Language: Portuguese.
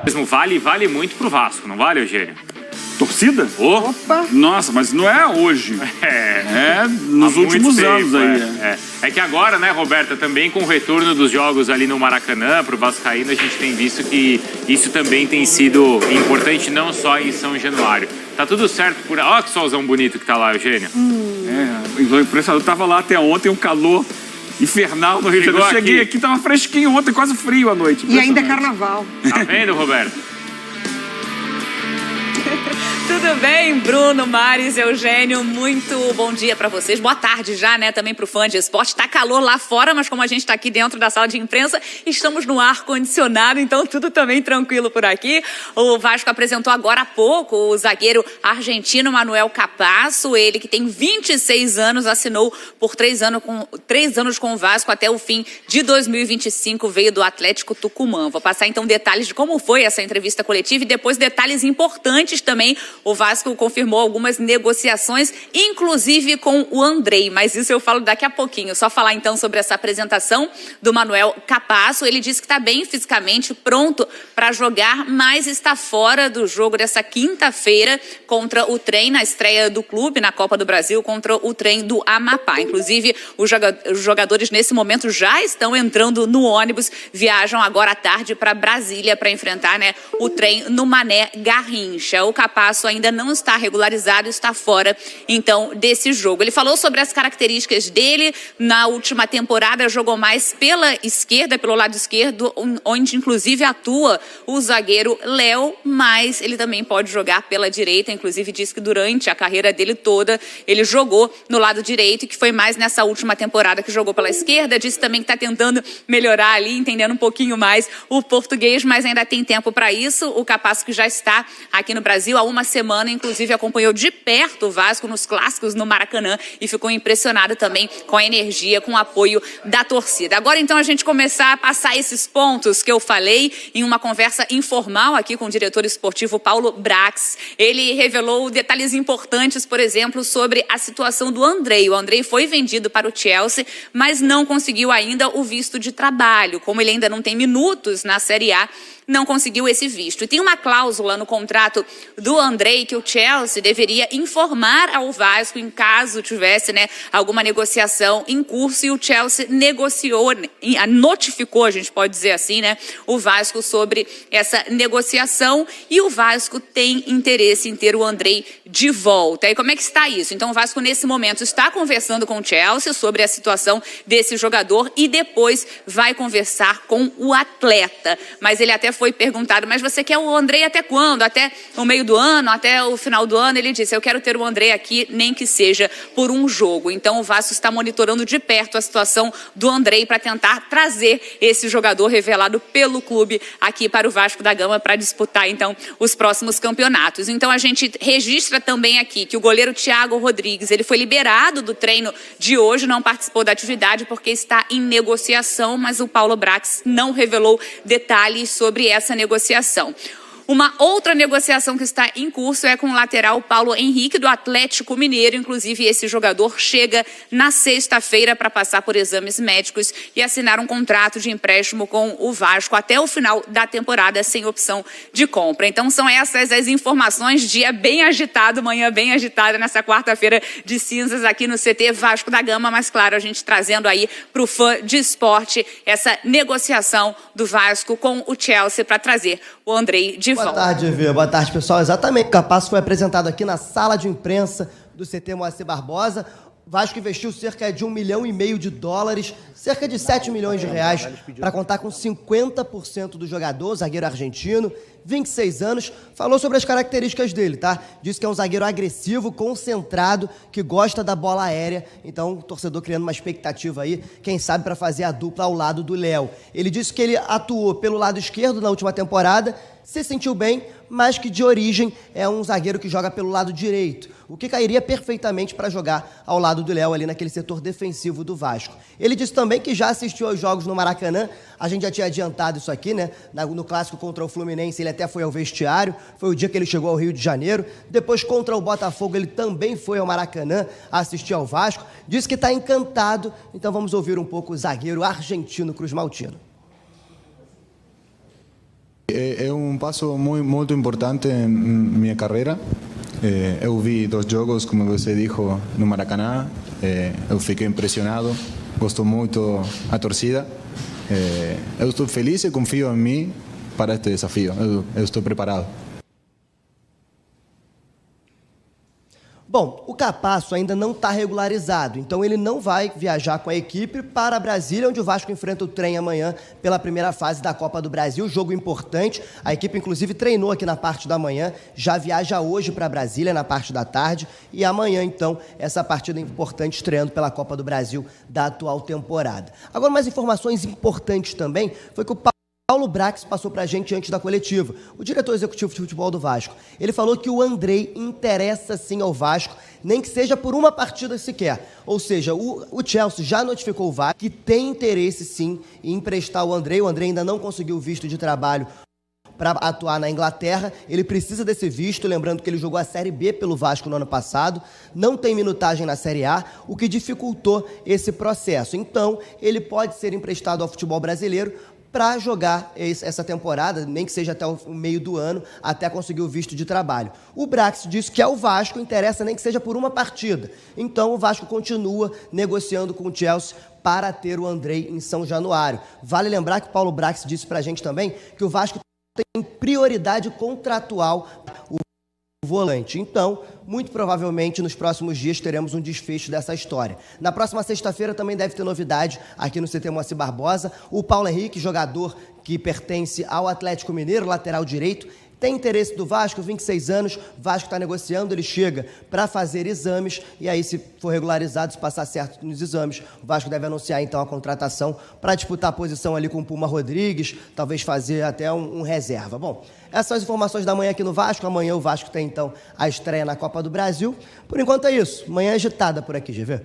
Mesmo vale muito pro Vasco, não vale, Eugênio? Torcida? Oh. Opa! Nossa, mas não é hoje. É nos últimos anos aí. É que agora, né, Roberta, também com o retorno dos jogos ali no Maracanã, pro Vascaíno, a gente tem visto que isso também tem sido importante, não só em São Januário. Tá tudo certo por... Olha que solzão bonito que tá lá, Eugênio. O impressionador tava lá até ontem, um calor infernal no Rio de Janeiro. Cheguei aqui, tava fresquinho ontem, quase frio à noite. E ainda é carnaval. Tá vendo, Roberto? Tudo bem, Bruno, Maris, Eugênio, muito bom dia pra vocês. Boa tarde já, né, também pro fã de esporte. Tá calor lá fora, mas como a gente tá aqui dentro da sala de imprensa, estamos no ar-condicionado, então tudo também tranquilo por aqui. O Vasco apresentou agora há pouco o zagueiro argentino Manuel Capasso, ele que tem 26 anos, assinou por 3 anos com o Vasco até o fim de 2025, veio do Atlético Tucumã. Vou passar então detalhes de como foi essa entrevista coletiva e depois detalhes importantes também. O Vasco confirmou algumas negociações, inclusive com o Andrei, mas isso eu falo daqui a pouquinho. Só falar então sobre essa apresentação do Manuel Capasso. Ele disse que está bem fisicamente, pronto para jogar, mas está fora do jogo dessa quinta-feira contra o Trem, na estreia do clube na Copa do Brasil contra o Trem do Amapá. Inclusive, os jogadores nesse momento já estão entrando no ônibus, viajam agora à tarde para Brasília para enfrentar, né, o Trem no Mané Garrincha. O Capasso ainda não está regularizado, está fora, então, desse jogo. Ele falou sobre as características dele. Na última temporada, jogou mais pela esquerda, pelo lado esquerdo, onde, inclusive, atua o zagueiro Léo, mas ele também pode jogar pela direita. Inclusive, disse que durante a carreira dele toda, ele jogou no lado direito e que foi mais nessa última temporada que jogou pela esquerda. Disse também que está tentando melhorar ali, entendendo um pouquinho mais o português, mas ainda tem tempo para isso. O Capasso, que já está aqui no Brasil há uma semana, inclusive acompanhou de perto o Vasco nos clássicos no Maracanã e ficou impressionado também com a energia, com o apoio da torcida. Agora então a gente começar a passar esses pontos que eu falei em uma conversa informal aqui com o diretor esportivo Paulo Brax. Ele revelou detalhes importantes, por exemplo, sobre a situação do Andrei. O Andrei foi vendido para o Chelsea, mas não conseguiu ainda o visto de trabalho. Como ele ainda não tem minutos na Série A, não conseguiu esse visto. E tem uma cláusula no contrato do Andrei que o Chelsea deveria informar ao Vasco em caso tivesse, né, alguma negociação em curso, e o Chelsea notificou, a gente pode dizer assim, né, o Vasco sobre essa negociação, e o Vasco tem interesse em ter o Andrei de volta. E como é que está isso? Então o Vasco nesse momento está conversando com o Chelsea sobre a situação desse jogador e depois vai conversar com o atleta. Mas ele até foi perguntado, mas você quer o Andrei até quando? Até o meio do ano? Até o final do ano? Ele disse, eu quero ter o Andrei aqui, nem que seja por um jogo. Então o Vasco está monitorando de perto a situação do Andrei para tentar trazer esse jogador revelado pelo clube aqui para o Vasco da Gama para disputar então os próximos campeonatos. Então a gente registra também aqui que o goleiro Thiago Rodrigues, ele foi liberado do treino de hoje, não participou da atividade porque está em negociação, mas o Paulo Brax não revelou detalhes sobre essa negociação. Uma outra negociação que está em curso é com o lateral Paulo Henrique, do Atlético Mineiro. Inclusive, esse jogador chega na sexta-feira para passar por exames médicos e assinar um contrato de empréstimo com o Vasco até o final da temporada, sem opção de compra. Então, são essas as informações. Dia bem agitado, manhã bem agitada nessa quarta-feira de cinzas aqui no CT Vasco da Gama. Mas, claro, a gente trazendo aí para o fã de esporte essa negociação do Vasco com o Chelsea para trazer o Andrei de volta. Boa tarde, Evê. Boa tarde, pessoal. Exatamente. O Capasso foi apresentado aqui na sala de imprensa do CT Moacir Barbosa. O Vasco investiu cerca de US$ 1,5 milhão, cerca de 7 milhões de reais, para contar com 50% do jogador, zagueiro argentino, 26 anos. Falou sobre as características dele, tá? Disse que é um zagueiro agressivo, concentrado, que gosta da bola aérea. Então, o torcedor criando uma expectativa aí, quem sabe, para fazer a dupla ao lado do Léo. Ele disse que ele atuou pelo lado esquerdo na última temporada, se sentiu bem, mas que de origem é um zagueiro que joga pelo lado direito, o que cairia perfeitamente para jogar ao lado do Léo ali naquele setor defensivo do Vasco. Ele disse também que já assistiu aos jogos no Maracanã, a gente já tinha adiantado isso aqui, né? No clássico contra o Fluminense ele até foi ao vestiário, foi o dia que ele chegou ao Rio de Janeiro, depois contra o Botafogo ele também foi ao Maracanã assistir ao Vasco, disse que está encantado, então vamos ouvir um pouco o zagueiro argentino Cruz Maltino. É um um passo muito importante em minha carreira. Eu vi 2 jogos, como você disse, no Maracanã. Eu fiquei impressionado, gosto muito da torcida. Eu estou feliz e confio em mim para este desafio. Eu estou preparado. Bom, o Capasso ainda não está regularizado, então ele não vai viajar com a equipe para Brasília, onde o Vasco enfrenta o Trem amanhã pela primeira fase da Copa do Brasil. Jogo importante, a equipe inclusive treinou aqui na parte da manhã, já viaja hoje para Brasília na parte da tarde e amanhã então essa partida importante estreando pela Copa do Brasil da atual temporada. Agora, mais informações importantes também foi que o Paulo Brax passou para a gente antes da coletiva, o diretor executivo de futebol do Vasco. Ele falou que o Andrei interessa sim ao Vasco, nem que seja por uma partida sequer. Ou seja, o Chelsea já notificou o Vasco que tem interesse sim em emprestar o Andrei. O Andrei ainda não conseguiu visto de trabalho para atuar na Inglaterra, ele precisa desse visto, lembrando que ele jogou a Série B pelo Vasco no ano passado, não tem minutagem na Série A, o que dificultou esse processo. Então, ele pode ser emprestado ao futebol brasileiro para jogar essa temporada, nem que seja até o meio do ano, até conseguir o visto de trabalho. O Brax disse que ao Vasco interessa nem que seja por uma partida. Então o Vasco continua negociando com o Chelsea para ter o Andrei em São Januário. Vale lembrar que o Paulo Brax disse para a gente também que o Vasco tem prioridade contratual o volante. Então, muito provavelmente, nos próximos dias teremos um desfecho dessa história. Na próxima sexta-feira também deve ter novidade aqui no CT Moacir Barbosa. O Paulo Henrique, jogador que pertence ao Atlético Mineiro, lateral direito, tem interesse do Vasco, 26 anos, o Vasco está negociando, ele chega para fazer exames e aí, se for regularizado, se passar certo nos exames, o Vasco deve anunciar então a contratação para disputar a posição ali com o Puma Rodrigues, talvez fazer até um reserva. Bom, essas são as informações da manhã aqui no Vasco. Amanhã o Vasco tem então a estreia na Copa do Brasil. Por enquanto é isso. Manhã agitada por aqui, GV.